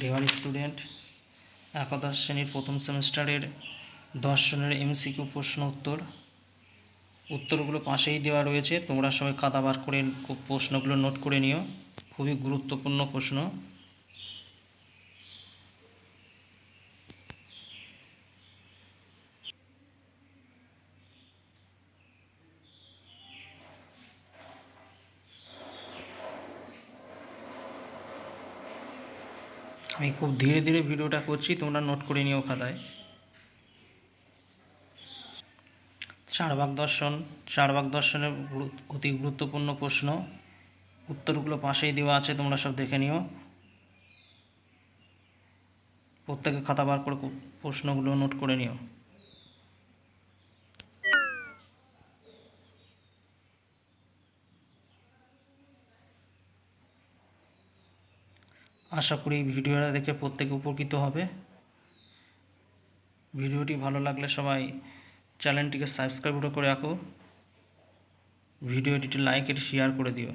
Dear student, একাদশ শ্রেণীর প্রথম সেমিস্টারের দর্শনের এমসিকিউ প্রশ্ন উত্তরগুলো পাশেই দেওয়া রয়েছে। তোমরা সবাই খাতা বার করে প্রশ্নগুলো নোট করে নিও। খুবই গুরুত্বপূর্ণ প্রশ্ন। আমি খুব ধীরে ধীরে ভিডিওটা করছি, তোমরা নোট করে নিও খাতায়। চারবাক দর্শনের অতি গুরুত্বপূর্ণ প্রশ্ন। উত্তরগুলো পাশেই দেওয়া আছে, তোমরা সব দেখে নিও। প্রত্যেকে খাতা বার করে প্রশ্নগুলো নোট করে নিও। আশা করি ভিডিওটা দেখে প্রত্যেকে উপকৃত হবে। ভিডিওটি ভালো লাগলে সবাই চ্যানেলটিকে সাবস্ক্রাইব করে রাখো। ভিডিওটিতে লাইক আর শেয়ার করে দিও।